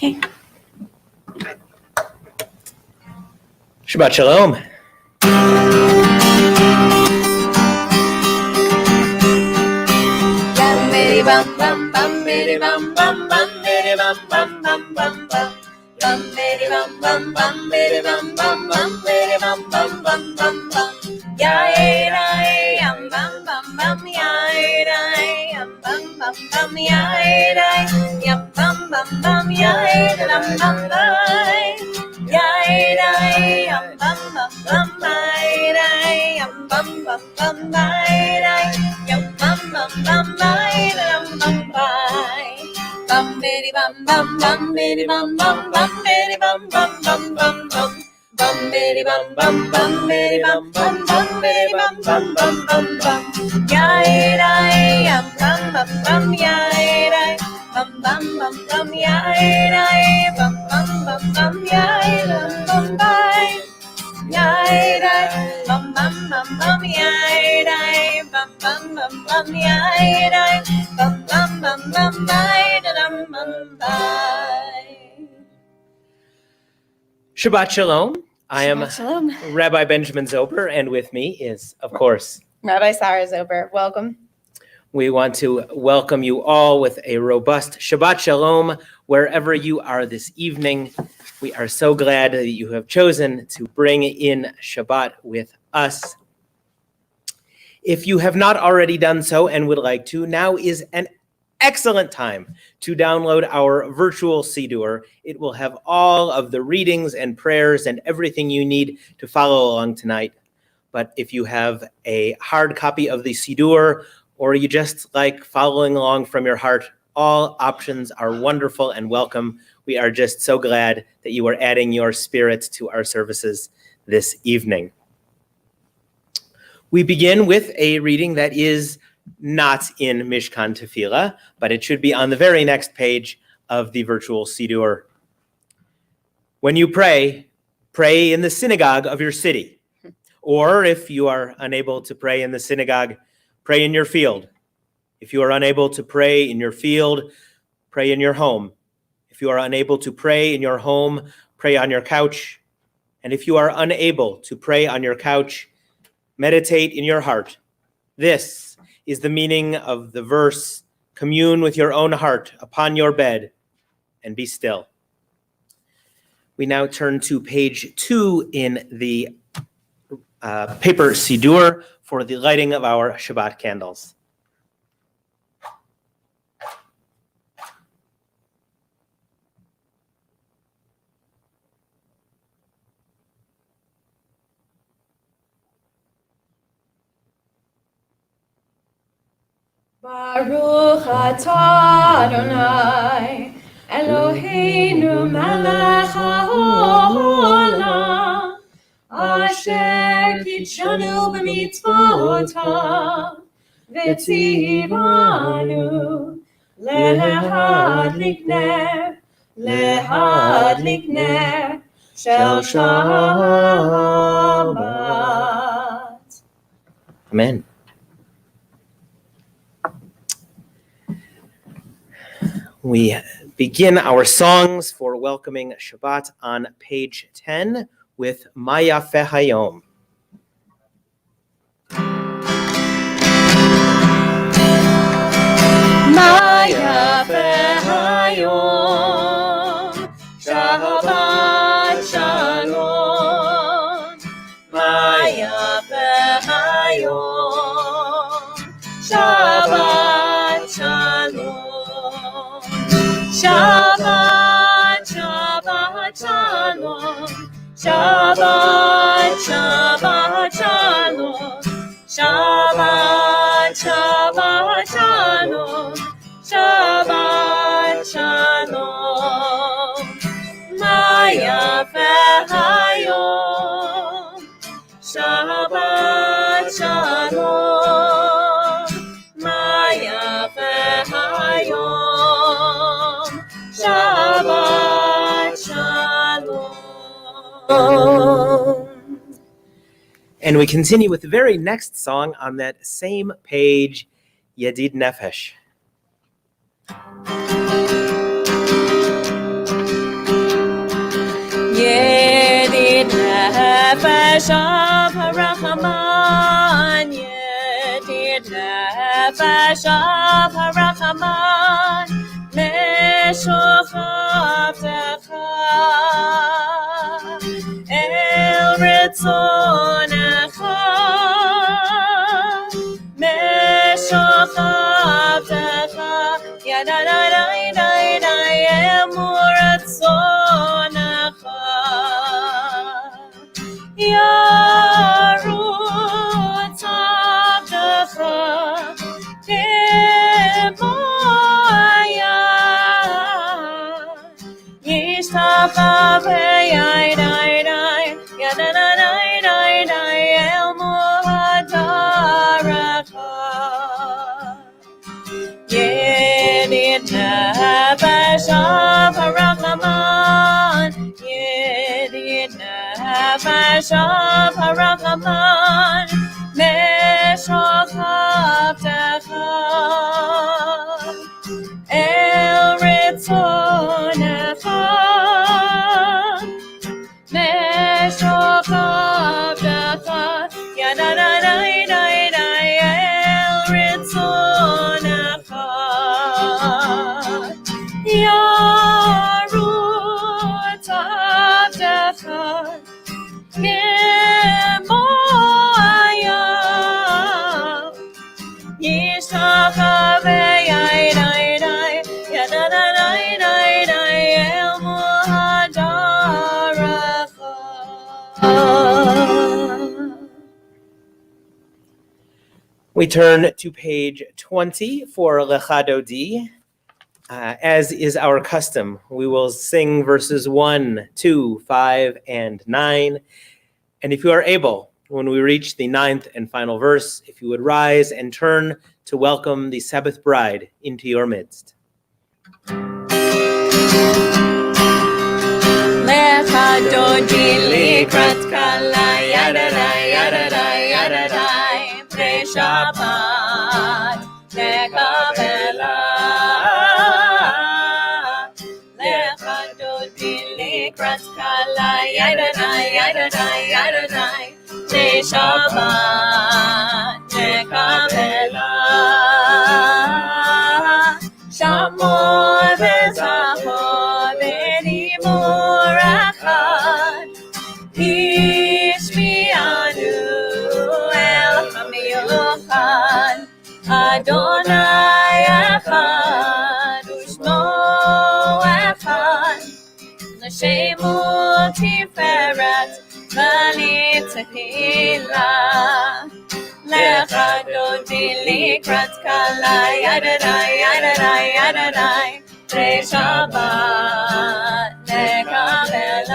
Okay. Shabbat Shalom. Shabbat Shalom. I am Shalom. Rabbi Benjamin Zober, and with me is, of course, Rabbi Sarah Zober. Welcome. We want to welcome you all with a robust Shabbat Shalom wherever you are this evening. We are so glad that you have chosen to bring in Shabbat with us. If you have not already done so and would like to, now is an excellent time to download our virtual Siddur. It will have all of the readings and prayers and everything you need to follow along tonight. But if you have a hard copy of the Siddur, or you just like following along from your heart, all options are wonderful and welcome. We are just so glad that you are adding your spirit to our services this evening. We begin with a reading that is not in Mishkan Tefillah, but it should be on the very next page of the virtual Siddur. When you pray, pray in the synagogue of your city. Or if you are unable to pray in the synagogue, pray in your field. If you are unable to pray in your field, pray in your home. If you are unable to pray in your home, pray on your couch. And if you are unable to pray on your couch, meditate in your heart. This is the meaning of the verse, commune with your own heart upon your bed and be still. We now turn to page 2 in the paper Siddur for the lighting of our Shabbat candles. Baruch atah Adonai Eloheinu melech haolam asher kitshanu b'mitzvotav v'tzivanu lehadlik ner shel Shabbat. Amen. We begin our songs for welcoming Shabbat on page 10 with Maya Fehayom. Maya Fehayom Shabbat Shalom Maya Fehayom Shabbat Shalom Shabbat, Shabbat, Shalom. Shabbat, Shabbat, Shalom. Shabbat, Shabbat, Shalom. Shabbat, Shalom. Maya Fehayom. Shabbat, Shalom. Maya Fehayom. Shabbat Shalom. And we continue with the very next song on that same page, Yedid Nefesh. nefesh harachaman yedid nefesh harachaman meshochavtecha el ritzonecha meshochavtecha yadadadai emur ritzonecha Yarut Abdecha Kemoya Yishtacha V'yaydai Yadanai El Muhadarecha Yedid Nefesh Harachaman Yedid Nefesh Harachaman Meshochavtecha El Ritzonecha Meshochavtecha Yadadadai El Ritzonecha Yarut Abdecha Kemoya Yishtacha V'yaydai Yadadadai El Muhadarecha We turn to page 20 for Lecha Dodi. As is our custom, we will sing verses 1, 2, 5, and 9. And if you are able, when we reach the 9th and final verse, if you would rise and turn to welcome the Sabbath bride into your midst. Lecha Dodi likrat kala yadadai Pre Shabbat Kabbalat Lecha Dodi likrat kala yadadai Pre Shabbat Kabbalat Shamor v'zachor v'dibur echad Yishmi'anu Elchem yuchad Adonai echad U'shmo echad L'shemu tiferet v'litzahila Lecha Dodi likrat kala yadadai Pre Shabbat Kabbalat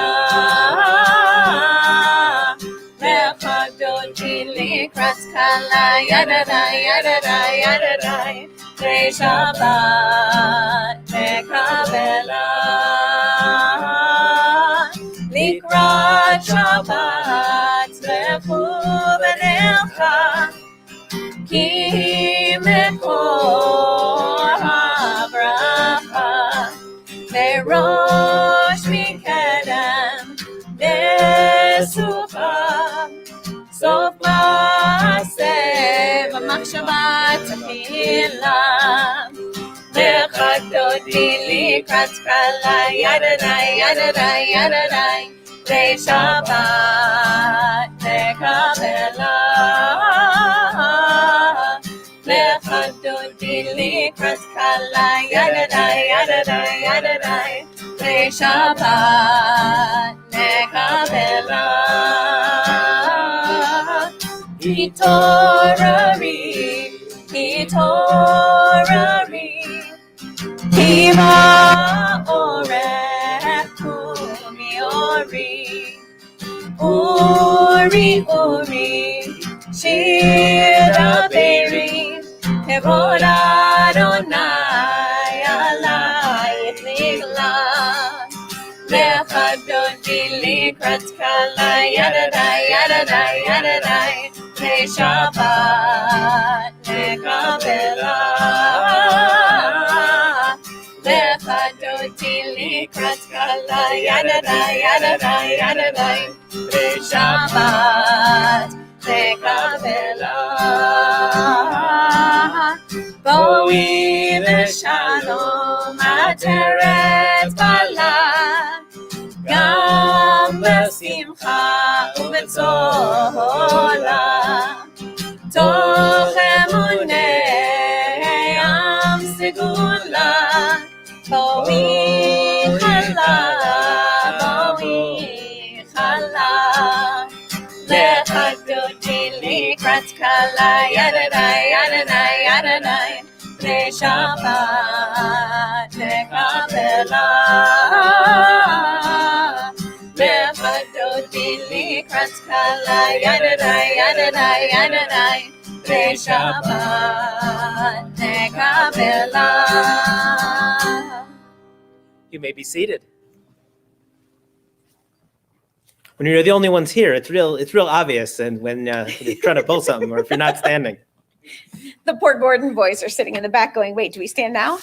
Lecha Dodi likrat kala yadadai Pre Shabbat Kabbalat Likrat Shabbat lechu v'nelcha Ki mekor habracha Merosh mikedem Nesucha Sof ma'aseh v'machshavat tefila Lecha Dodi likrat kala yadadai Pre Shabbat Kabbalat Lecha Dodi likrat kala yadadai Pre Shabbat Kabbalat Hitorari Kiva oreku miori Uri Shira Beri Kevod Adonai Alai Nigla Lecha Dodi likrat kala yadadai Pre Shabbat Kabbalat Lecha Dodi לקראת קלה, ידעי, ידעי, ידעי, בשבת לקבלה. בואי בשלום עטרת בלט, גם בשמחה ובצהלה, תוך אמוני עם סגולה. בואי חלה, בואי חלה, לחגוגי לקראת קלה, ידעי, ידעי, ידעי, לשבת לקבלה. לחגוגי לקראת קלה, ידעי, ידעי, ידעי, לשבת לקבלה. You may be seated. When you're the only ones here, it's real obvious, and when you're trying to pull something, or if you're not standing. The poor Gordon boys are sitting in the back going, wait, do we stand now?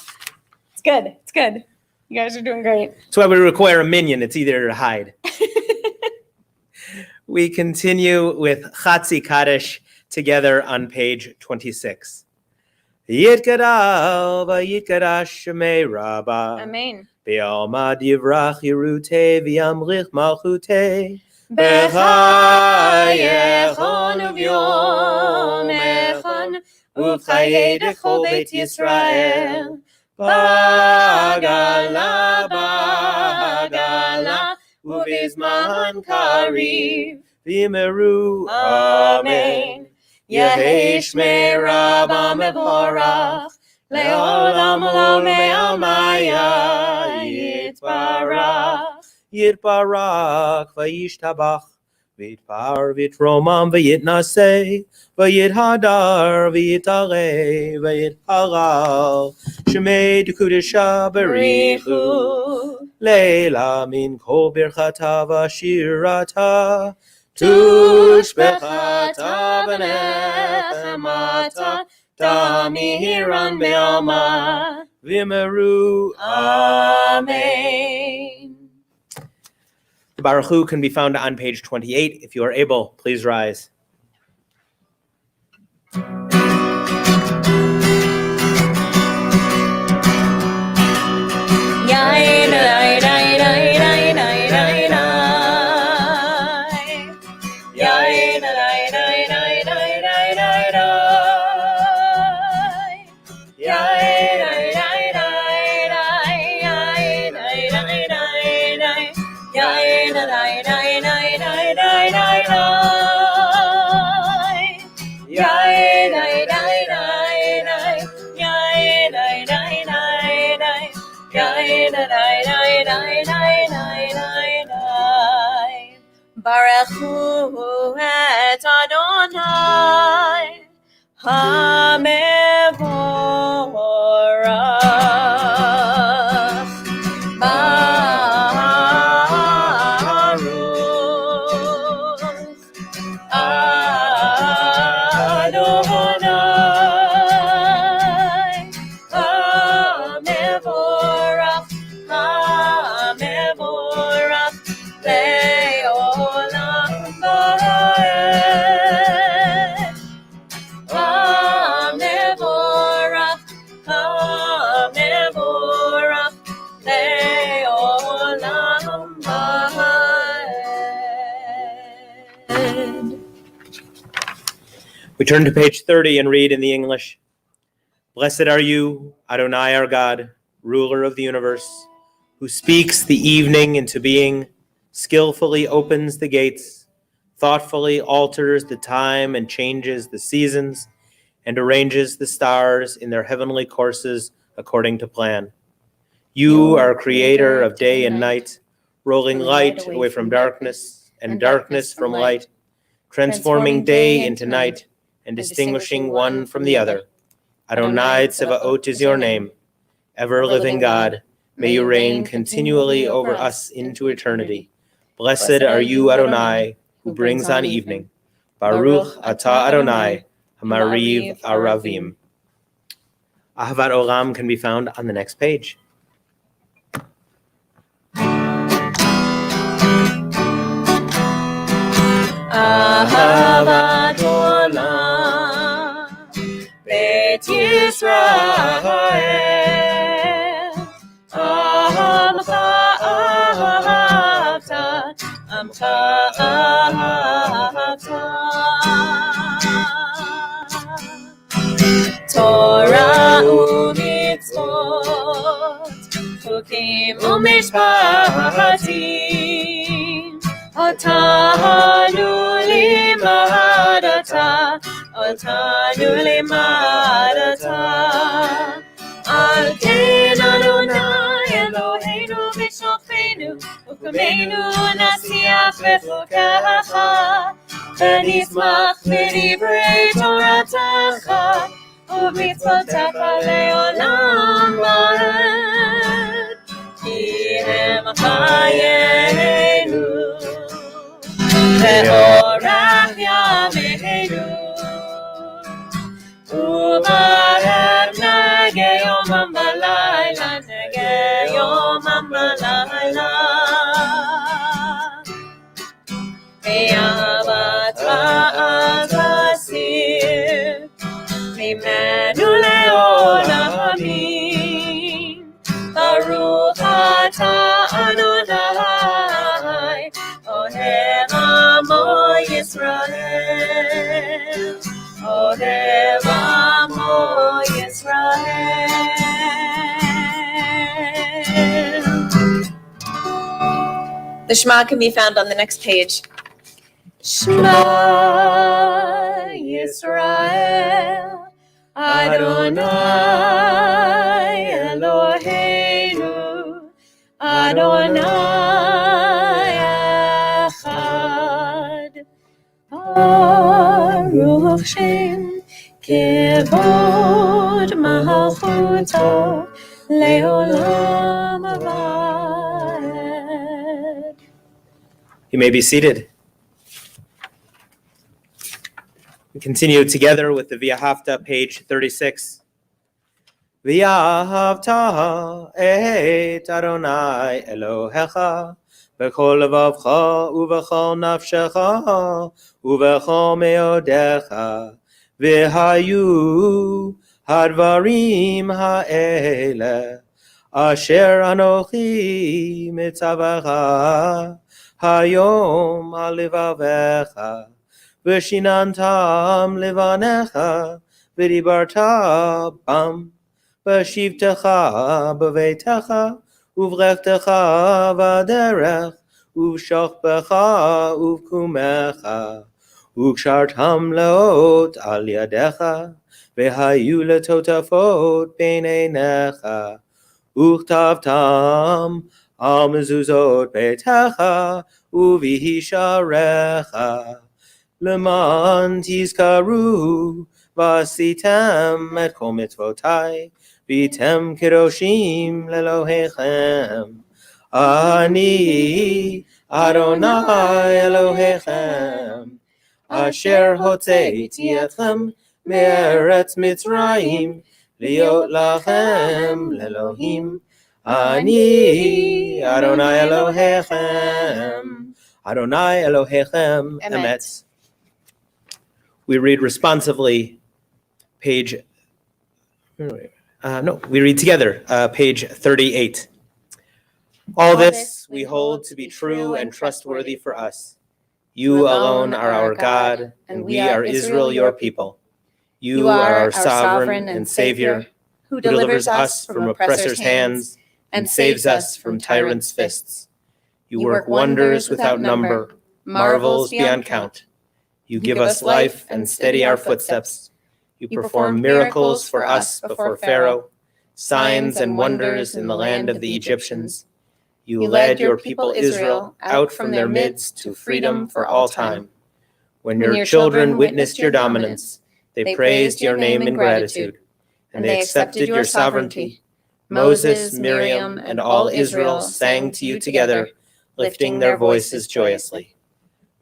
It's good. It's good. You guys are doing great. That's why we require a minion. It's either to hide. We continue with Chatzi Kaddish together on page 26. Yitgadal v'yitgadash shemei Rabbah. Amen. Be'alma divrach Yerute v'yamrich malchute. בחייכון וביומכון ובחיי דכל בית ישראל, בגלה בגלה ובזמן קריב, V'yimeru אמן. יהי שמי רבא מבורך, לעולם לא מעלמיה יתברך. Yitbarak v'yishtabach v'yitpar v'yitromam v'yitnaseh v'yithadar v'yitareh v'yitharal shemei d'kudesha barichu leila min kol birchata v'shirata tushbechata v'nechemata tamiran be'alma v'yimeru Amen. The Baruch Hu can be found on page 28. If you are able, please rise. Baruch Hu et Adonai HaMevorach. Baruch Adonai HaMevorach, HaMevorach le'olam va'ed. HaMevorach, HaMevorach le'olam va'ed. We turn to page 30 and read in the English. Blessed are you, Adonai our God, ruler of the universe, who speaks the evening into being, skillfully opens the gates, thoughtfully alters the time and changes the seasons, and arranges the stars in their heavenly courses according to plan. You are creator of day and night, rolling light away from darkness and darkness from light, transforming day into night and distinguishing one from the other. Adonai Tzevaot is your name. Ever-living God, may you reign continually over us into eternity. Blessed are you, Adonai, who brings on evening. Baruch atah Adonai, Hamariv Aravim. Ahavat Olam can be found on the next page. עמך אהבת. תורה ומצוות, חוקים ומשפטים, אותנו לימדת, אותנו לימדת. על כן אדוני אלוהינו ושופטנו, וקומנו נשיח בחוקיך, ונשמח בדברי תורתך, ובמצוותיך לעולם ועד, כי הם חיינו ואורך ימינו. וברך נגה יומם ולילה, נגה יומם ולילה. ואהבתך אל תסיר ממנו לעולמים. ברוך אתה אדוני אוהב עמו ישראל, אוהב עמו ישראל. The Shema can be found on the next page. Shema Yisrael, Adonai Eloheinu, Adonai Echad. Baruch Shem Kevod Malchuto Leolam Abad. You may be seated. We continue together with the V'ahavta, page 36. V'ahavta et Adonai Elohecha b'chol levavcha u'b'chol nafshecha u'b'chol meodecha v'hayu hadvarim ha'ele asher anochi mitzavacha hayom al levavecha V'shinantam levanecha, v'dibarta bam, v'shivtecha b'veitecha, uvrechtecha v'derech, uv'shachbecha uv'kumecha, ukshartam leot al yadecha, v'hayu letotafot b'neinecha, uchtavtam al mezuzot beitecha, uv'hisharecha. Leman tizkaru vasitem et kol mitzvotai vitem kedoshim lelohechem. Ani Adonai Elohechem asher hotzeiti etchem me'eretz Mitzrayim liot lachem lelohim. Ani Adonai Elohechem, Adonai Elohechem emet. We read responsively we read together page 38. All this we hold to be true and trustworthy for us. You alone are our God, and we are Israel, your people. You are our sovereign and Savior, who delivers us from oppressors' hands and saves us from tyrants' fists. You work wonders without number, marvels beyond count. You give us life and steady our footsteps. You perform miracles for us before Pharaoh, signs and wonders in the land of the Egyptians. You led your people Israel out from their midst to freedom for all time. When your children witnessed your dominance, they praised your name in gratitude, and they accepted your sovereignty. Moses, Miriam, and all Israel sang to you together, lifting their voices joyously.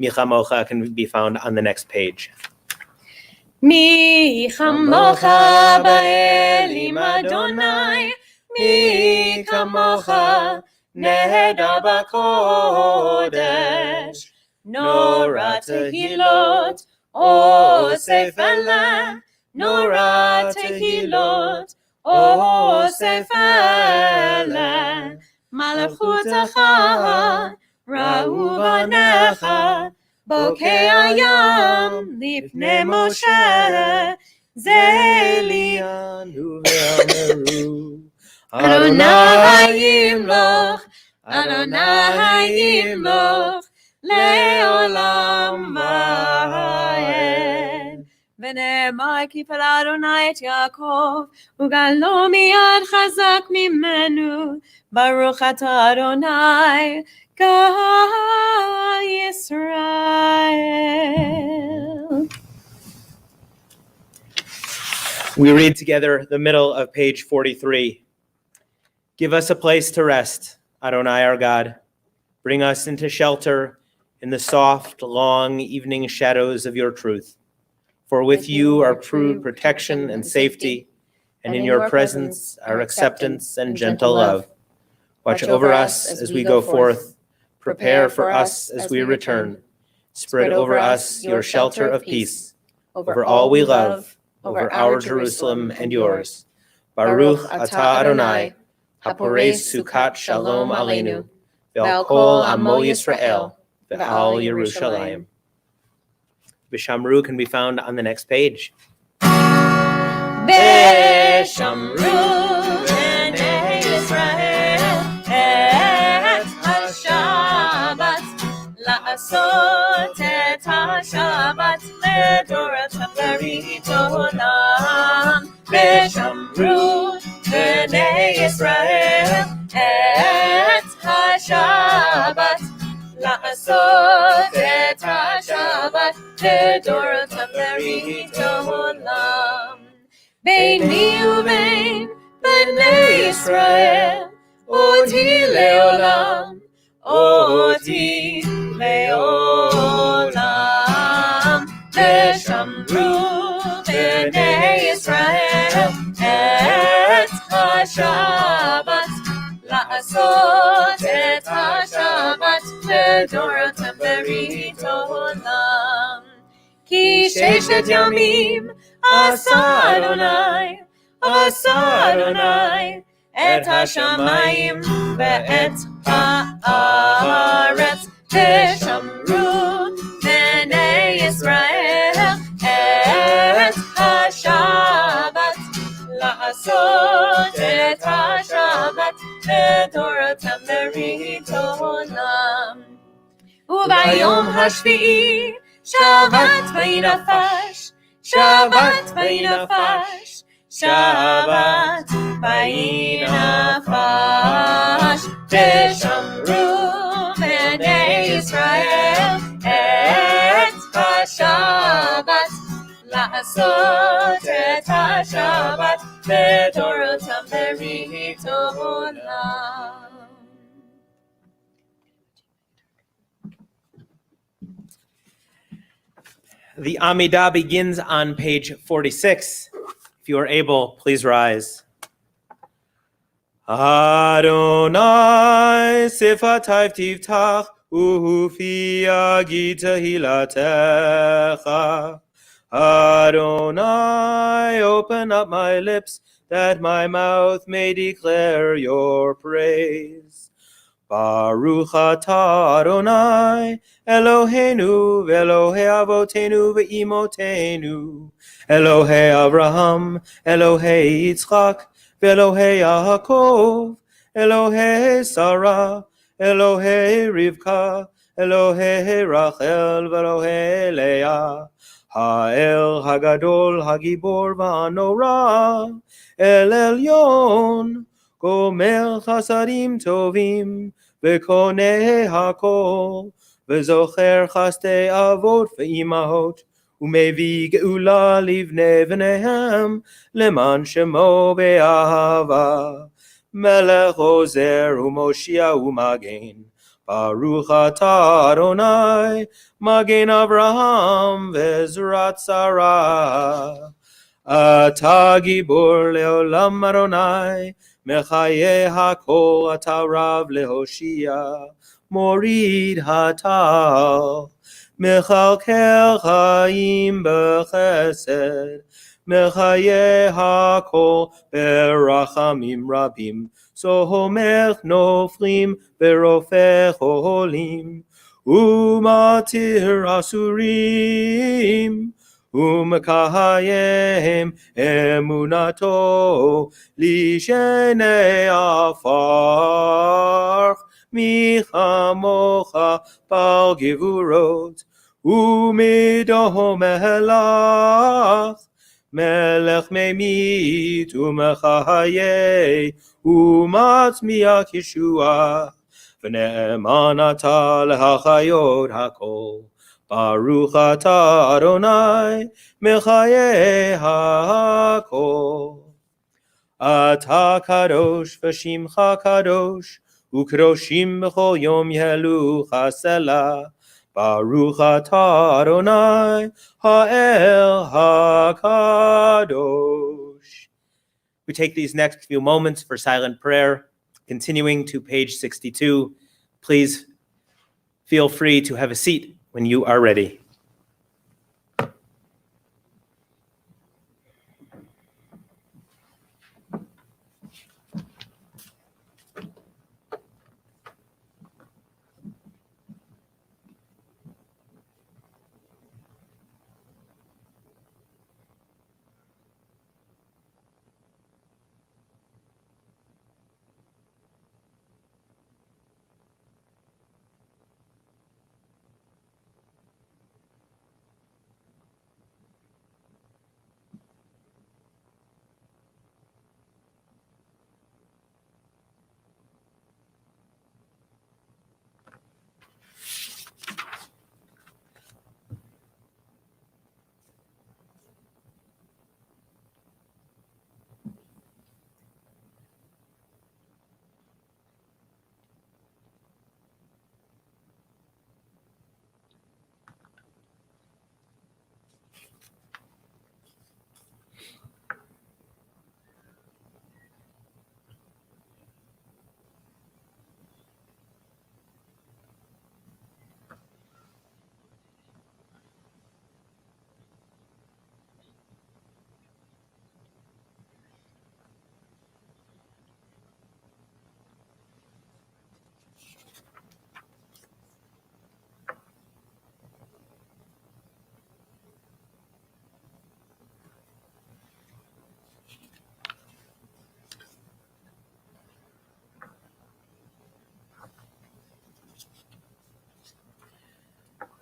Mi chamocha can be found on the next page. Mi chamocha ba'elim Adonai, mi chamocha nehedar b'kodesh. Nora tehilot osef eleh, nora tehilot osef eleh. Malchutecha ראו בניך, בוקע ים, לפני משה, זה עלינו ואמרו, אדוני ימלוך, אדוני ימלוך, לעולם ועד. ונאמר כי פדה אדוני את יעקב, וגאלו מיד חזק ממנו, ברוך אתה אדוני, גאל ישראל. We read together the middle of page 43. Give us a place to rest, Adonai our God. Bring us into shelter in the soft, long evening shadows of your truth. For with you are true protection and safety, and in your presence our acceptance and gentle love. Watch over us as we go forth. Prepare for us as we return. Spread over us your shelter of peace, over all we love, over our Jerusalem and yours. Baruch atah Adonai, haporei sukat shalom aleinu, ve'al kol amo Yisrael, ve'al Yerushalayim. Bishamru can be found on the next page. בשמרו בני ישראל את השבת, לעשות את השבת לדורות ברית עולם. בשמרו בני ישראל את השבת, לעשות את השבת לדורות ברית עולם. ביני ובין בני ישראל, אותי לעולם, אותי לעולם. ושמרו בני ישראל את השבת, לעשות את השבת לדורות ברית עולם. כי ששת ימים עשה אדוני, עשה אדוני, את השמיים ואת הארץ. ושמרו בני ישראל את השבת, לעשות את השבת לדורות ברית עולם. וביום השביעי שבת וינפש, שבת וינפש, שבת וינפש. ושמרו בני ישראל את השבת, לעשות את השבת לדורות ברית עולם. The Amidah begins on page 46. If you are able, please rise. Adonai sifatayv tiftach ufi yagi tehilatecha. Adonai, open up my lips that my mouth may declare your praise. Baruch atah Adonai, Eloheinu ve'Elohei avotenu ve'imotenu, Elohei Avraham, Elohei Yitzchak, ve'Elohei Yaakov, Elohei Sarah, Elohei Rivka, Elohei Rachel, ve'Elohei Leah, Ha'el Hagadol Hagibor va'Anorah, El Elyon, Gomer Chasadim Tovim, Ve'koneh Hakol, Ve'zocher Chastei Avot Ve'imahot, Umevi Geula Livnei V'nehem, Leman Shemo Be'ahava, Melech Ozer U'Moshia U'Magen, Baruch atah Adonai, Magen Avraham Ve'Zrat Sarah. Atah Gibor Le'olam Adonai, Mechaye hakol ata rav lehoshia, morid hatal, mechalkel chaim bechesed, mechaye hakol berachamim rabim, סומך נופלים ורופא חולים, ומתיר אסורים, ומקיים אמונתו לשני עפר, מי כמוך בעל גבורות, ומידו מלך, מלך ממית ומחיה, ומצמיח ישועה, ונאמן אתה להחיות הכל. ברוך אתה אדוני מחיי הכל. אתה קדוש ושמך קדוש, וקדושים בכל יום יהלוך סלה. ברוך אתה אדוני האל הקדוש. We take these next few moments for silent prayer, continuing to page 62. Please feel free to have a seat when you are ready.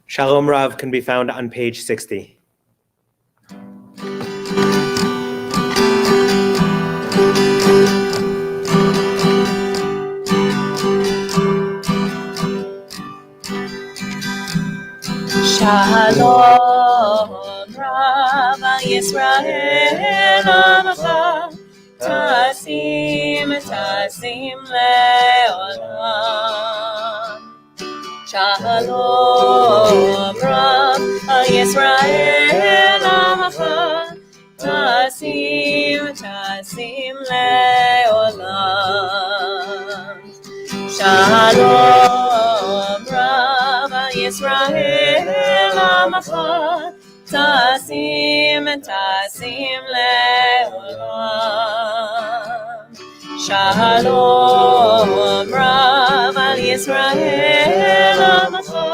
Shalom Rav can be found on page 60. Shalom Rav Yisrael Amcha Tasim Leolam. Shalom Rav Yisrael Amcha Tasim Leolam. Shalom Rav Yisrael Amcha Tasim Leolam. Shalom Rav Yisrael Amcha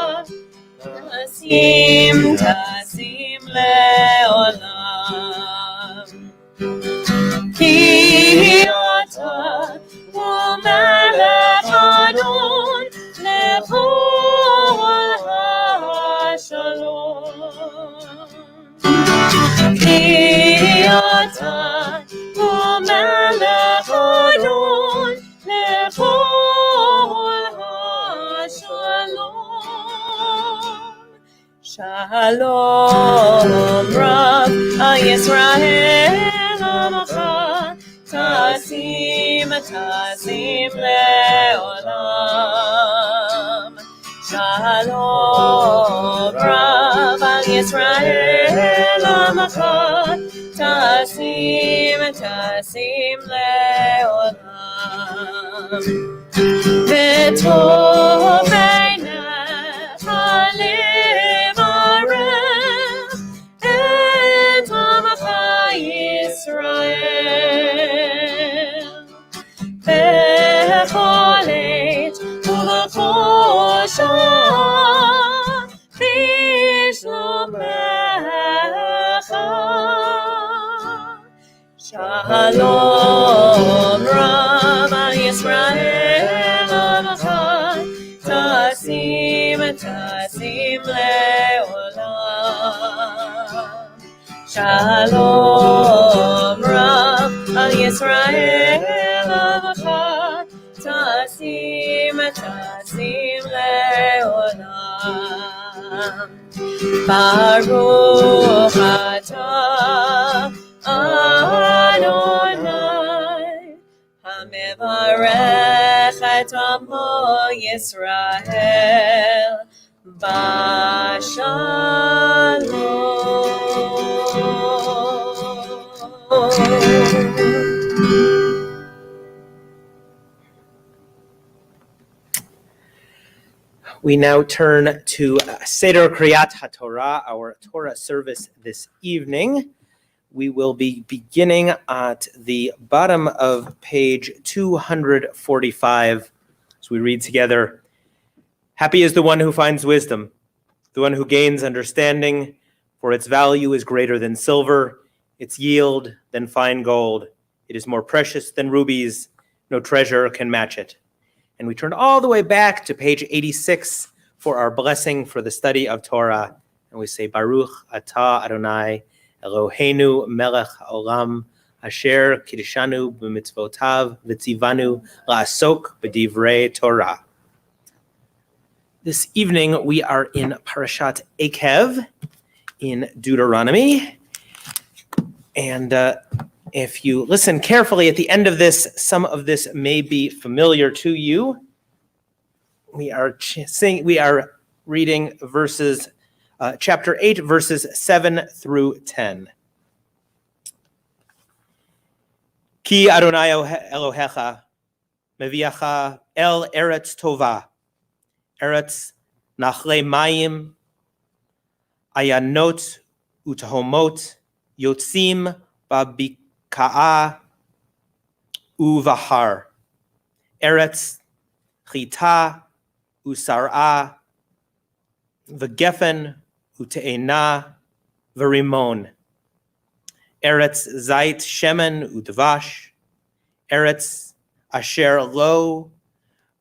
Tasim Leolam. Ki ata u'melech Adon levol ha'shalom. Ki ata u'melech Adon levol ha'shalom. Shalom Rav Yisrael Amcha Tasim Leolam. Shalom Rav Yisrael Amcha Tasim Leolam. V'tov beinech levarech et amcha Yisrael. טסים לעולם. שלום רב על ישראל עמך, טסים לעולם. ברוך אתה אדוני המברך את עמו ישראל בשלום. We now turn to Seder Kriyat HaTorah, our Torah service this evening. We will be beginning at the bottom of page 245 as we read together. Happy is the one who finds wisdom, the one who gains understanding, for its value is greater than silver, its yield than fine gold. It is more precious than rubies, no treasure can match it. And we turn all the way back to page 86 for our blessing for the study of Torah. And we say, Baruch atah Adonai Eloheinu melech haolam asher kiddushanu b'mitzvotav v'tzivanu la'asok b'divrei Torah. This evening we are in Parashat Ekev in Deuteronomy. And if you listen carefully at the end of this, some of this may be familiar to you. We are reading verses, chapter 8, verses 7 through 10. Ki Adonai Elohecha meviacha el eretz tova, eretz nachle mayim, ayanot utahomot, yotzim babik Ka'a uvahar, eretz chita usar'a, v'gefen ute'ena v'rimon, eretz zait shemen udvash, eretz asher lo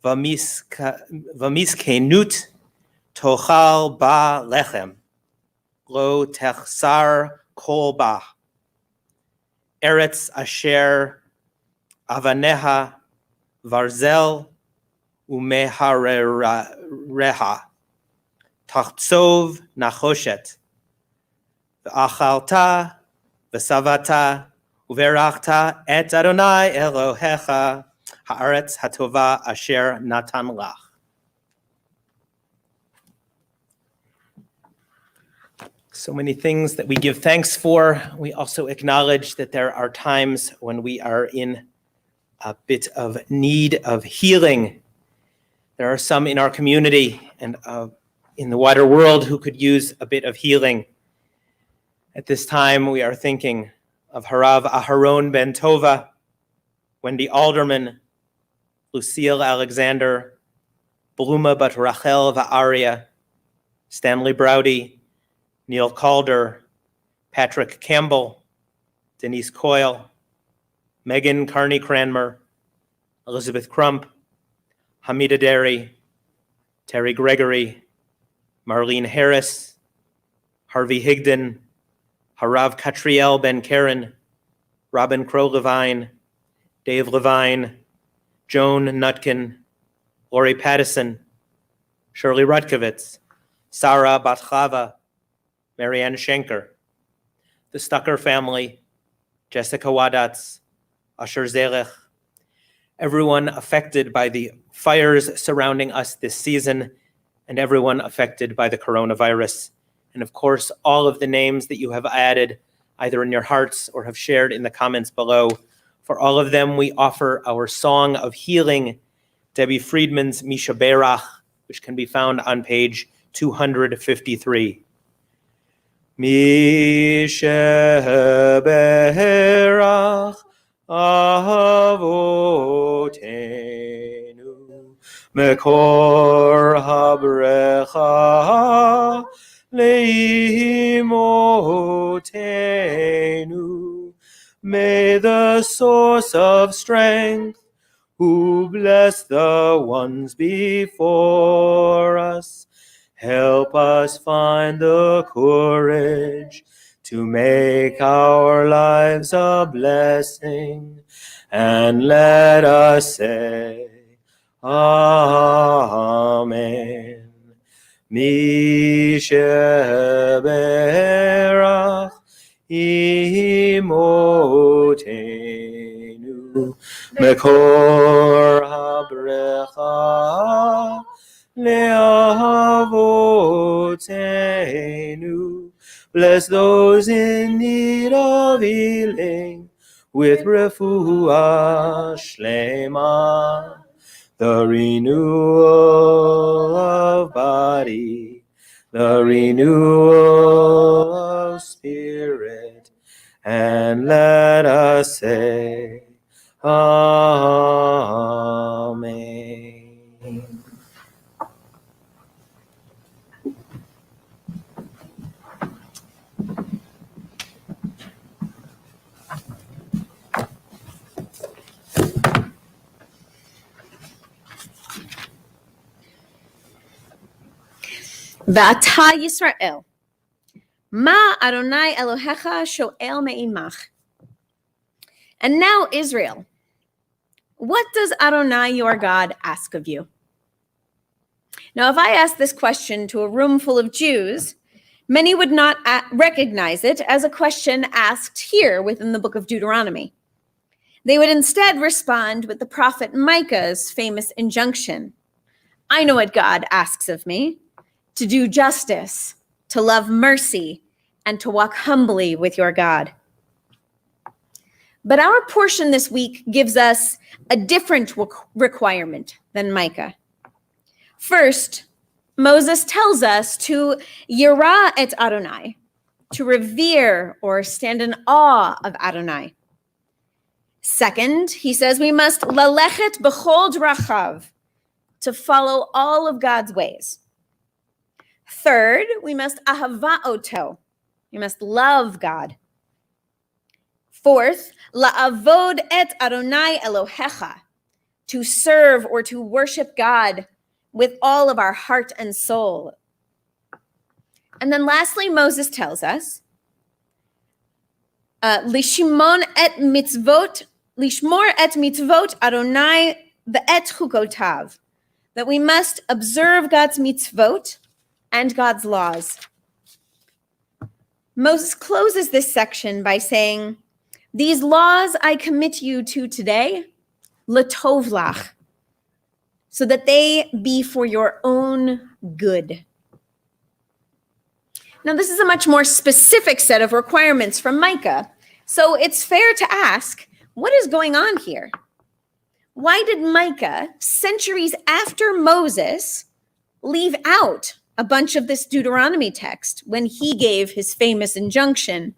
v'miskenut tochal ba lechem, lo techsar kol ba. Eretz asher avaneha varzel umeharereha tachtzov nachoshet v'achalta v'savata uverachta et Adonai Elohecha haaretz hatova asher natan lach. So many things that we give thanks for. We also acknowledge that there are times when we are in a bit of need of healing. There are some in our community and in the wider world who could use a bit of healing. At this time, we are thinking of Harav Aharon Ben Tova, Wendy Alderman, Lucille Alexander, Bluma Bat Rachel Va'aria, Stanley Browdy, Neil Calder, Patrick Campbell, Denise Coyle, Megan Carney Cranmer, Elizabeth Crump, Hamida Derry, Terry Gregory, Marlene Harris, Harvey Higdon, Harav Katriel Ben Karen, Robin Crow Levine, Dave Levine, Joan Nutkin, Lori Pattison, Shirley Rutkovitz, Sarah Batchava, Marianne Schenker, the Stucker family, Jessica Wadatz, Asher Zelech, everyone affected by the fires surrounding us this season, and everyone affected by the coronavirus. And of course, all of the names that you have added, either in your hearts or have shared in the comments below. For all of them, we offer our song of healing, Debbie Friedman's Misha Berach, which can be found on page 253. Misha Berach Avotenu Mekor Habrecha Leimotenu. May the source of strength, who bless the ones before us, Help us find the courage to make our lives a blessing, and let us say, Amen. Misheberach imotenu mekor habrecha leavotenu. Bless those in need of healing with refuah shlema, the renewal of body, the renewal of spirit, and let us say, Amen. V'ata Yisrael, ma Adonai Elohecha shoel me'imach. And now Israel, what does Adonai your God ask of you? Now, if I ask this question to a room full of Jews, many would not recognize it as a question asked here within the book of Deuteronomy. They would instead respond with the prophet Micah's famous injunction. I know what God asks of me, to do justice, to love mercy, and to walk humbly with your God. But our portion this week gives us a different requirement than Micah. First, Moses tells us to yirah et Adonai, to revere or stand in awe of Adonai. Second, he says we must lalechet b'chol drachav, to follow all of God's ways. Third, we must ahava oto, we must love God. Fourth, la'avod et Adonai Elohecha, to serve or to worship God with all of our heart and soul. And then lastly, Moses tells us, lishmor et mitzvot Adonai ve'et chukotav, that we must observe God's mitzvot and God's laws. Moses closes this section by saying, these laws I commit you to today, latov lach, so that they be for your own good. Now, this is a much more specific set of requirements from Micah, so it's fair to ask, what is going on here? Why did Micah, centuries after Moses, leave out a bunch of this Deuteronomy text when he gave his famous injunction?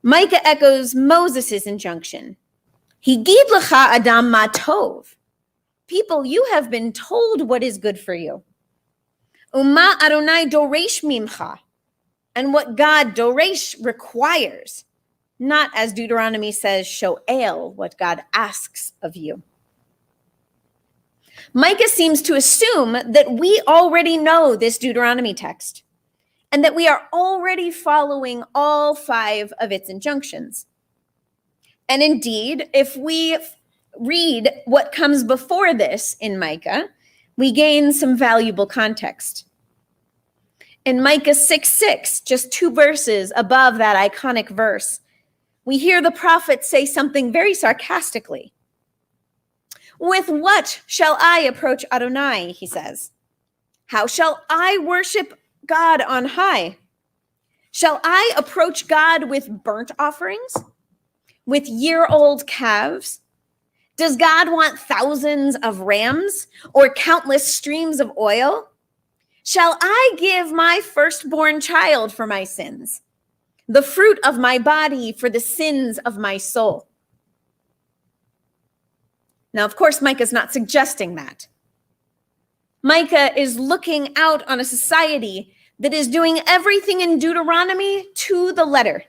Micah echoes Moses' injunction. Higid lecha adam ma tov. People, you have been told what is good for you. Uma Adonai doresh mimcha. And what God doresh requires. Not, as Deuteronomy says, shoel, what God asks of you. Micah seems to assume that we already know this Deuteronomy text, and that we are already following all 5 of its injunctions. And indeed, if we read what comes before this in Micah, we gain some valuable context. In Micah 6:6, just 2 verses above that iconic verse, we hear the prophet say something very sarcastically. With what shall I approach Adonai, he says. How shall I worship God on high? Shall I approach God with burnt offerings? With year-old calves? Does God want thousands of rams or countless streams of oil? Shall I give my firstborn child for my sins, the fruit of my body for the sins of my soul? Now, of course, Micah's not suggesting that. Micah is looking out on a society that is doing everything in Deuteronomy to the letter.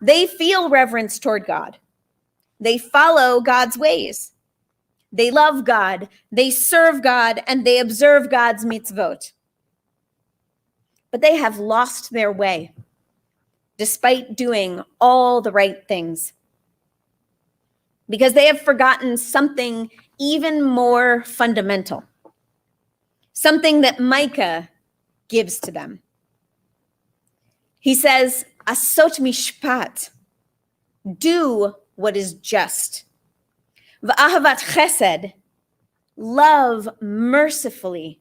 They feel reverence toward God. They follow God's ways. They love God, they serve God, and they observe God's mitzvot. But they have lost their way, despite doing all the right things, because they have forgotten something even more fundamental, something that Micah gives to them. He says, asot mishpat, do what is just. V'ahavat chesed, love mercifully.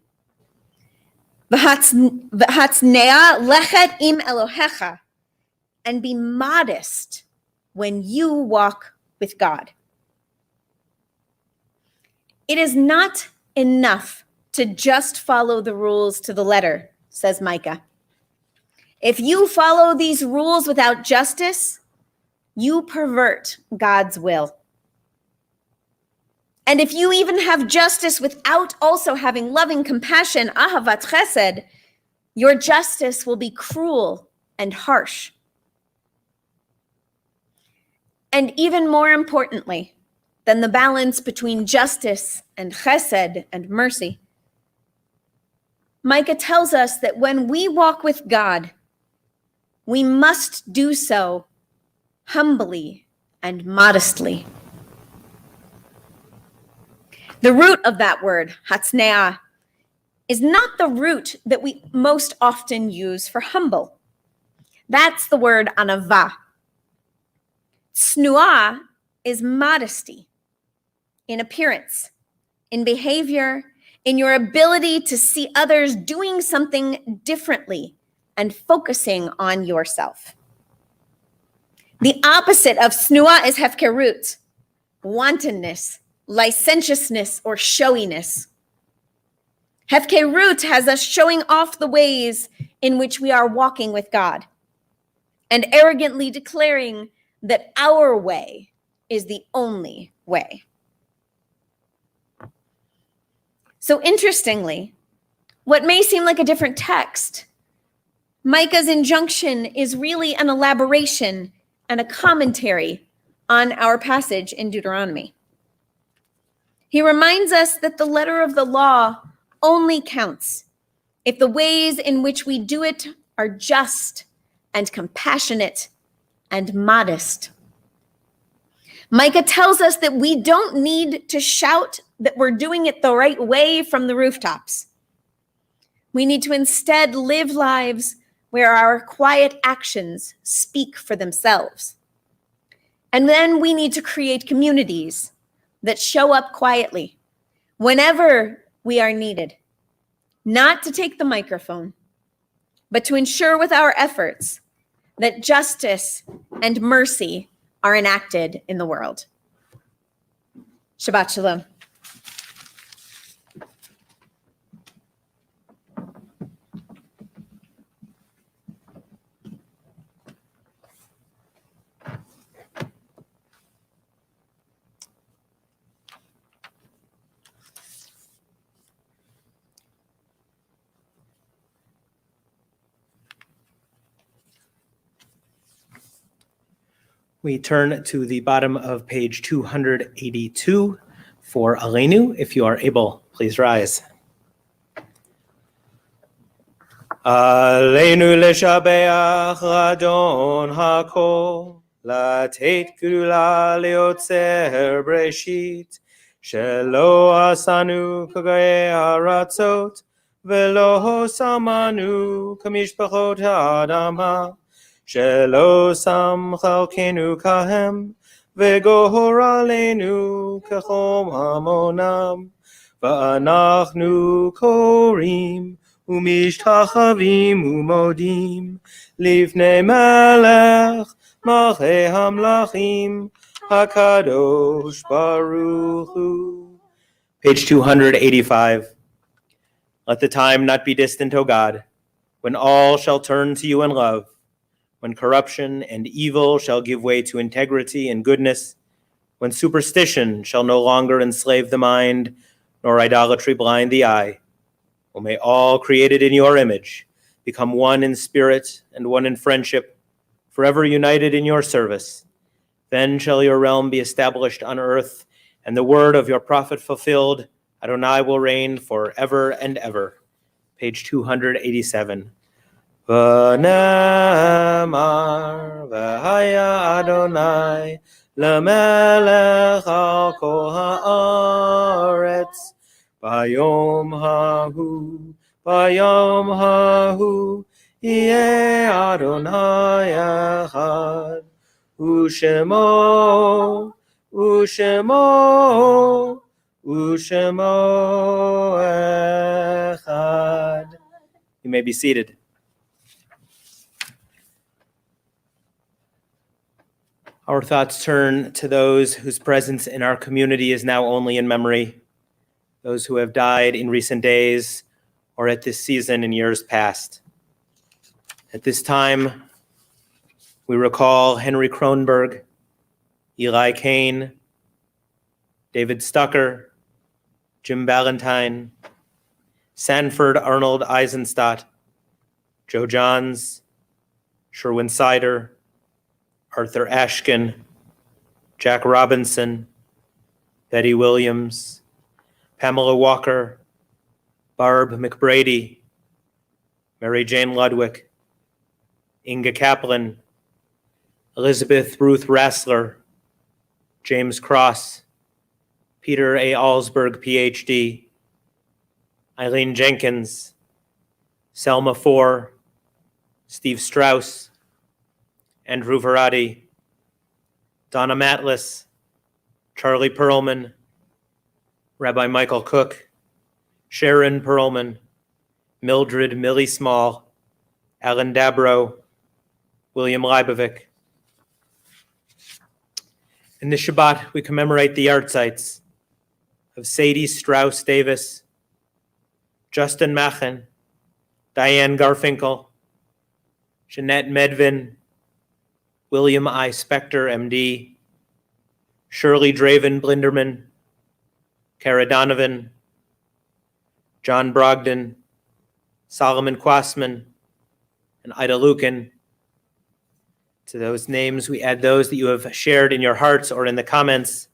V'hatznea lechet im Elohecha, and be modest when you walk with God. It is not enough to just follow the rules to the letter, says Micah. If you follow these rules without justice, you pervert God's will. And if you even have justice without also having loving compassion, ahavat chesed, your justice will be cruel and harsh. And even more importantly than the balance between justice and chesed and mercy, Micah tells us that when we walk with God, we must do so humbly and modestly. The root of that word, hatznea, is not the root that we most often use for humble. That's the word anava. Snua is modesty in appearance, in behavior, in your ability to see others doing something differently and focusing on yourself. The opposite of snua is hefkerut, wantonness, licentiousness, or showiness. Hefkerut has us showing off the ways in which we are walking with God and arrogantly declaring that our way is the only way. So interestingly, what may seem like a different text, Micah's injunction is really an elaboration and a commentary on our passage in Deuteronomy. He reminds us that the letter of the law only counts if the ways in which we do it are just and compassionate and modest. Micah tells us that we don't need to shout that we're doing it the right way from the rooftops. We need to instead live lives where our quiet actions speak for themselves. And then we need to create communities that show up quietly whenever we are needed, not to take the microphone, but to ensure with our efforts that justice and mercy are enacted in the world. Shabbat Shalom. We turn to the bottom of page 282 for Aleinu. If you are able, please rise. Aleinu leshabeach Adon hakol, latet gdula leotzer breshit, shelo asanu kagei haratzot, velo samanu kamishpachot ha'adama. שלא שם חלקנו כהם, וגורלנו כחום המונם, ואנחנו קוראים ומשתחווים ומודים, לפני מלך מלכי המלכים, הקדוש ברוך הוא. Page 285. Let the time not be distant, O God, when all shall turn to you in love, when corruption and evil shall give way to integrity and goodness, when superstition shall no longer enslave the mind, nor idolatry blind the eye. O may all created in your image become one in spirit and one in friendship, forever united in your service. Then shall your realm be established on earth and the word of your prophet fulfilled. Adonai will reign forever and ever. Page 287. V'nemar v'haya Adonai lemelech al kol haaretz bayom hahu yeh Adonai echad u'shemo echad. You may be seated. Our thoughts turn to those whose presence in our community is now only in memory, those who have died in recent days or at this season in years past. At this time, we recall Henry Kronberg, Eli Kane, David Stucker, Jim Ballantyne, Sanford Arnold Eisenstadt, Joe Johns, Sherwin Sider, Arthur Ashkin, Jack Robinson, Betty Williams, Pamela Walker, Barb McBrady, Mary Jane Ludwig, Inga Kaplan, Elizabeth Ruth Rassler, James Cross, Peter A. Alsberg, PhD, Eileen Jenkins, Selma Four, Steve Strauss, Andrew Verratti, Donna Matlis, Charlie Perlman, Rabbi Michael Cook, Sharon Perlman, Mildred Millie Small, Alan Dabrow, William Leibovic. In this Shabbat, we commemorate the yartzites of Sadie Strauss Davis, Justin Machen, Diane Garfinkel, Jeanette Medvin, William I. Spector, MD, Shirley Draven Blinderman, Kara Donovan, John Brogdon, Solomon Quasman, and Ida Lukin. To those names, we add those that you have shared in your hearts or in the comments.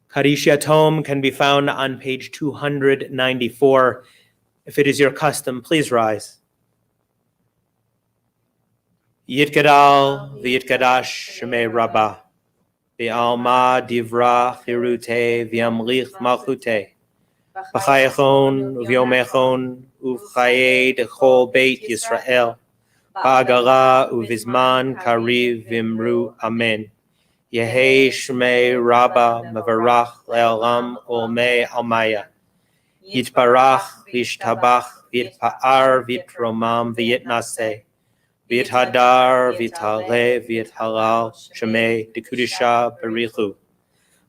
Kaddish Yatom can be found on page 294. If it is your custom, please rise. Yitgadal v'yitkadash shemei Rabbah, v'alma divra chirute v'yamlich malchute, v'chayachon v'yomechon uv'chaye dechol beit Yisrael, ba'agala uv'izman kariv v'imru amen. Yehei shemei Rabbah mevarach le'olam olmei almaya. Yitbarach v'yishtabach v'yitpa'ar v'yitromam v'yitnaseh. V'yit hadar, v'yit haleh, v'yit halal, shemei dekudisha berichu.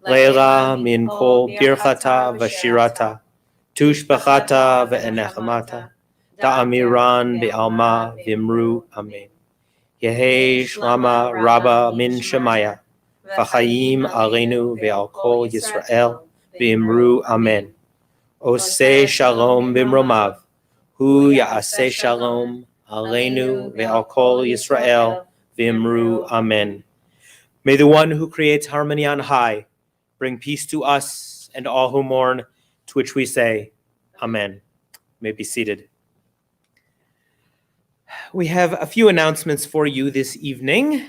Leila min kol birchata v'shirata, tushbachata v'enechamata, da'amiran be'alma v'imru amen. Yehei shlama rabba min shemaya, v'chayim aleinu ve'al kol Yisrael, v'imru amen. Oseh shalom b'mromav, hu ya'aseh shalom, Aleinu ve'al kol Yisrael v'imru amen. May the one who creates harmony on high bring peace to us and all who mourn, to which we say, amen. You may be seated. We have a few announcements for you this evening.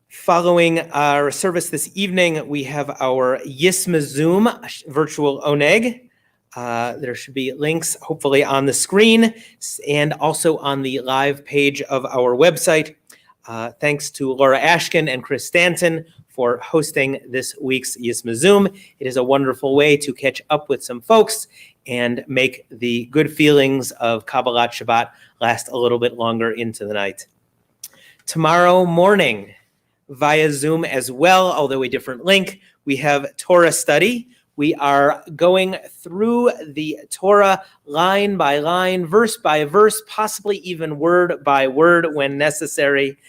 Following our service this evening, we have our Yism'Zoom virtual Oneg. There should be links hopefully on the screen and also on the live page of our website. Thanks to Laura Ashkin and Chris Stanton for hosting this week's Yism'Zoom. It is a wonderful way to catch up with some folks and make the good feelings of Kabbalat Shabbat last a little bit longer into the night. Tomorrow morning, via Zoom as well, although a different link, we have Torah study. We are going through the Torah line by line, verse by verse, possibly even word by word when necessary.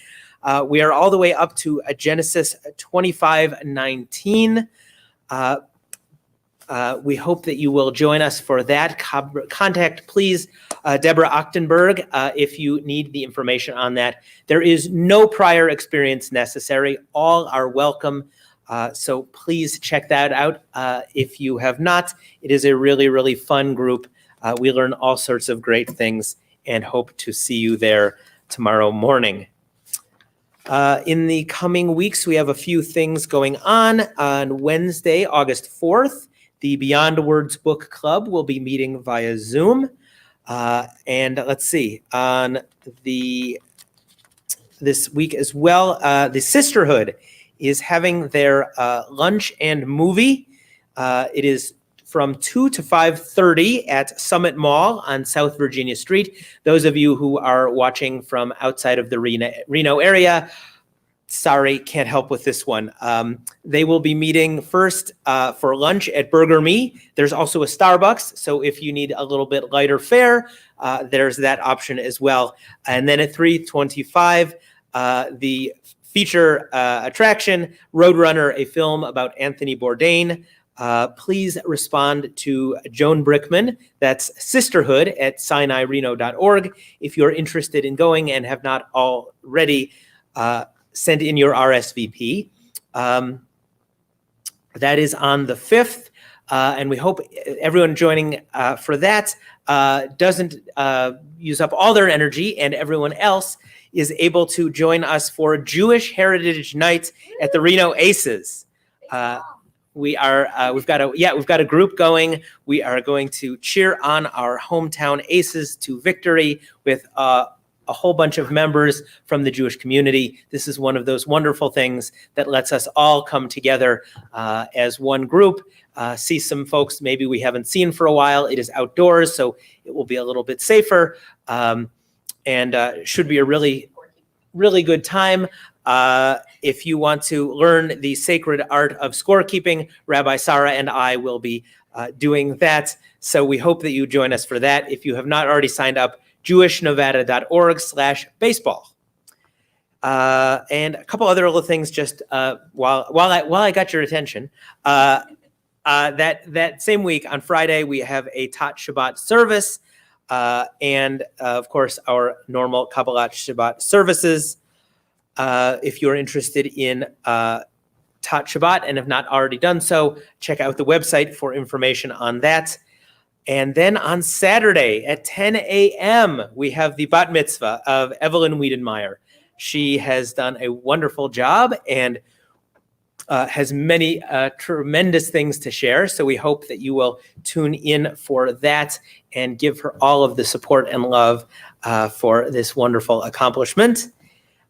We are all the way up to Genesis 25:19. We hope that you will join us for that. Contact, please, Deborah Ochtenberg, if you need the information on that. There is no prior experience necessary. All are welcome. So please check that out. If you have not, it is a really, really fun group. We learn all sorts of great things and hope to see you there tomorrow morning. In the coming weeks, we have a few things going on. On Wednesday, August 4th, the Beyond Words Book Club will be meeting via Zoom. And let's see, on this week as well, the Sisterhood is having their lunch and movie. It is from 2 to 5:30 at Summit Mall on South Virginia Street. Those of you who are watching from outside of the Reno area, sorry, can't help with this one. They will be meeting first for lunch at Burger Me. There's also a Starbucks, so if you need a little bit lighter fare, there's that option as well. And then at 3:25, the feature attraction, Roadrunner, a film about Anthony Bourdain. Please respond to Joan Brickman, that's Sisterhood at SinaiReno.org. If you're interested in going and have not already, send in your RSVP. That is on the 5th, and we hope everyone joining for that doesn't use up all their energy, and everyone else is able to join us for Jewish Heritage Night at the Reno Aces. We've got a group going. We are going to cheer on our hometown Aces to victory with a whole bunch of members from the Jewish community. This is one of those wonderful things that lets us all come together as one group, see some folks maybe we haven't seen for a while. It is outdoors, so it will be a little bit safer, and should be a really, really good time. If you want to learn the sacred art of scorekeeping, Rabbi Sarah and I will be doing that. So we hope that you join us for that. If you have not already signed up, jewishnevada.org/baseball. And a couple other little things just while I got your attention. That same week on Friday, we have a Tat Shabbat service, and of course our normal Kabbalat Shabbat services. If you're interested in Tat Shabbat and have not already done so, check out the website for information on that. And then on Saturday at 10 a.m., we have the bat mitzvah of Evelyn Wiedenmeyer. She has done a wonderful job and has many tremendous things to share. So we hope that you will tune in for that and give her all of the support and love for this wonderful accomplishment.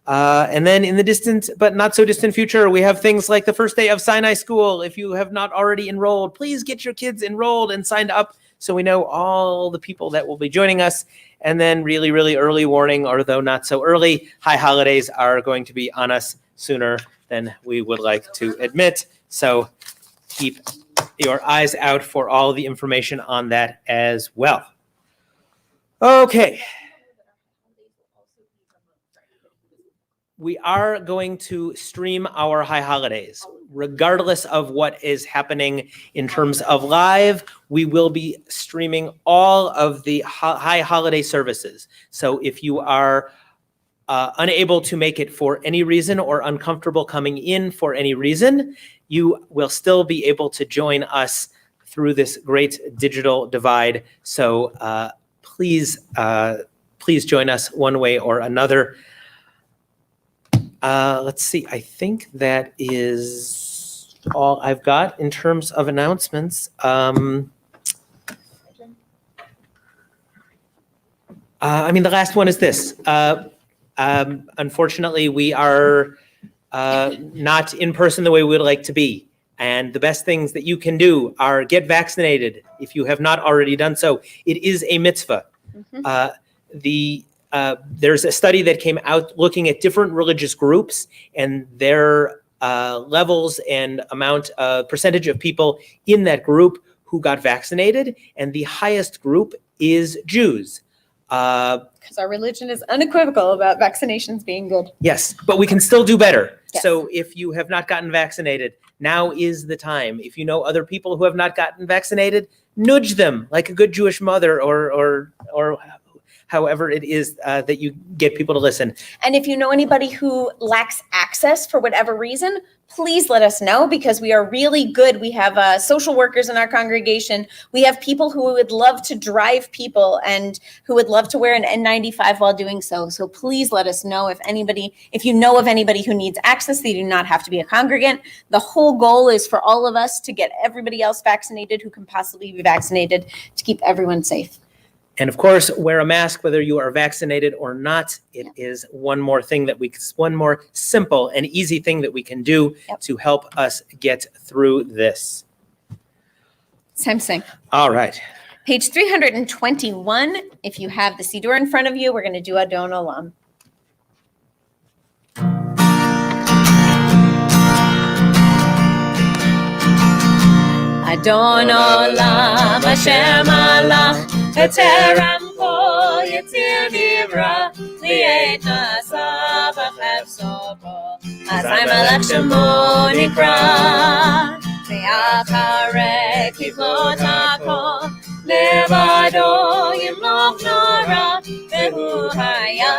And then in the distant but not so distant future, we have things like the first day of Sinai School. If you have not already enrolled, please get your kids enrolled and signed up so we know all the people that will be joining us. And then really, really early warning, or though not so early, high holidays are going to be on us sooner than we would like to admit. So keep your eyes out for all the information on that as well. Okay. We are going to stream our high holidays. Regardless of what is happening in terms of live, we will be streaming all of the high holiday services. So if you are unable to make it for any reason or uncomfortable coming in for any reason, you will still be able to join us through this great digital divide. So please join us one way or another. Let's see, I think that is all I've got in terms of announcements. The last one is this. Unfortunately, we are not in person the way we would like to be. And the best things that you can do are get vaccinated if you have not already done so. It is a mitzvah. There's a study that came out looking at different religious groups and their levels and percentage of people in that group who got vaccinated. And the highest group is Jews. Because our religion is unequivocal about vaccinations being good. Yes, but we can still do better. Yes. So if you have not gotten vaccinated, Now is the time. If you know other people who have not gotten vaccinated, nudge them like a good Jewish mother or however it is that you get people to listen. And if you know anybody who lacks access for whatever reason, please let us know, because we are really good. We have social workers in our congregation. We have people who would love to drive people and who would love to wear an N95 while doing so. So please let us know if you know of anybody who needs access. They do not have to be a congregant. The whole goal is for all of us to get everybody else vaccinated who can possibly be vaccinated, to keep everyone safe. And of course, wear a mask whether you are vaccinated or not. It is one more simple and easy thing that we can do to help us get through this. It's time to sing. All right. Page 321. If you have the Siddur in front of you, we're going to do Adon Olam. Adon Olam Hashem Allah B'terem kol yitzir nivra li'et nasa b'chefso bo Azai melech shemo nikra Ve'acharei kivlot hakol Levado yimloch nora Ve'hu haya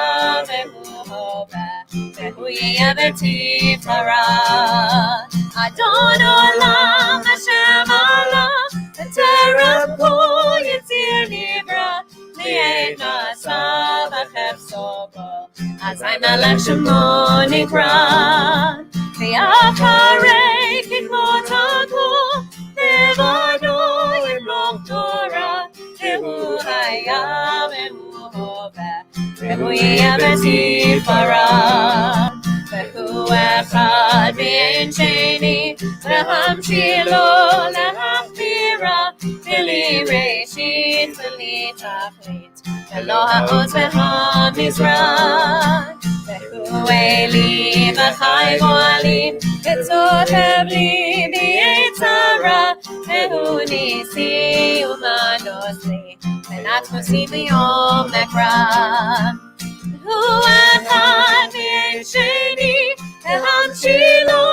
ve'hu hova Ve'hu yeh v'tifara Adon Olam Hashem Allah B'terem kol yitzir nivra li'et nasa b'chefso bo Azai melech shemo nikra Ve'acharei kivlot hakol Levado yimloch Torah Ve'hu haya ve'hu hova Ve'hu yeh v'tifara Ve'hu echad v'ein sheni Ve'hamshilo le'hachbira V'li reshit v'li tachlit Ve'lo ha'oz ve'hamizrach Ve'hu eli v'chai go'ali Ve'tzotev li b'yitzara Ve'hu nisi u'manos li Ve'natmosi b'yom nekra Ve'hu echad v'ein sheni Ve'hamshilo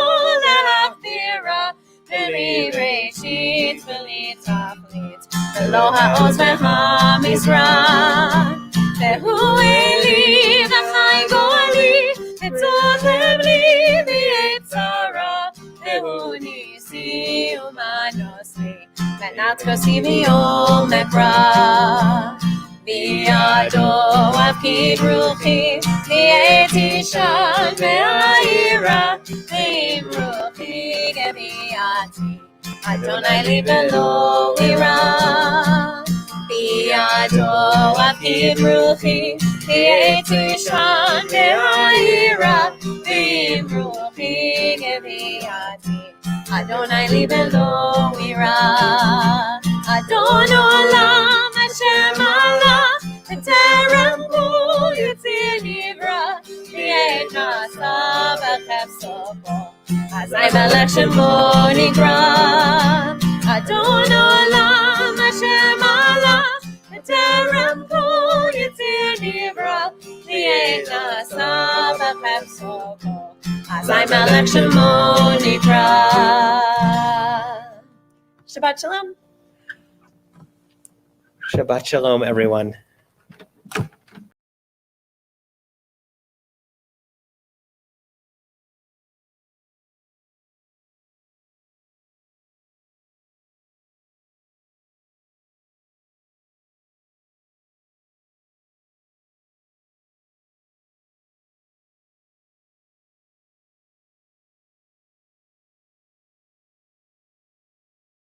le'hachbira V'li reshit v'li tachlit Ve'lo ha'oz ve'hamizrach Ve'hu eli v'chai go'ali Ve'tzotev li b'yitzara Ve'hu nisi u'manos li Ve'natmosi b'yom nekra Biyado afkid ruchi V'yeti shan ve'ayira Ve'im ruchi geviyati Adonai li v'lo ira Biyado afkid ruchi V'yeti shan ve'ayira Ve'im ruchi geviyati Adonai li v'lo ira Adon Olam Hashem Allah B'terem kol yitzir nivra Li'et nasa b'chefso bo Azai melech shemo nikra Adon Olam Hashem Allah B'terem kol yitzir nivra Li'et nasa b'chefso bo Azai melech shemo nikra. Shabbat shalom. Shabbat shalom, everyone.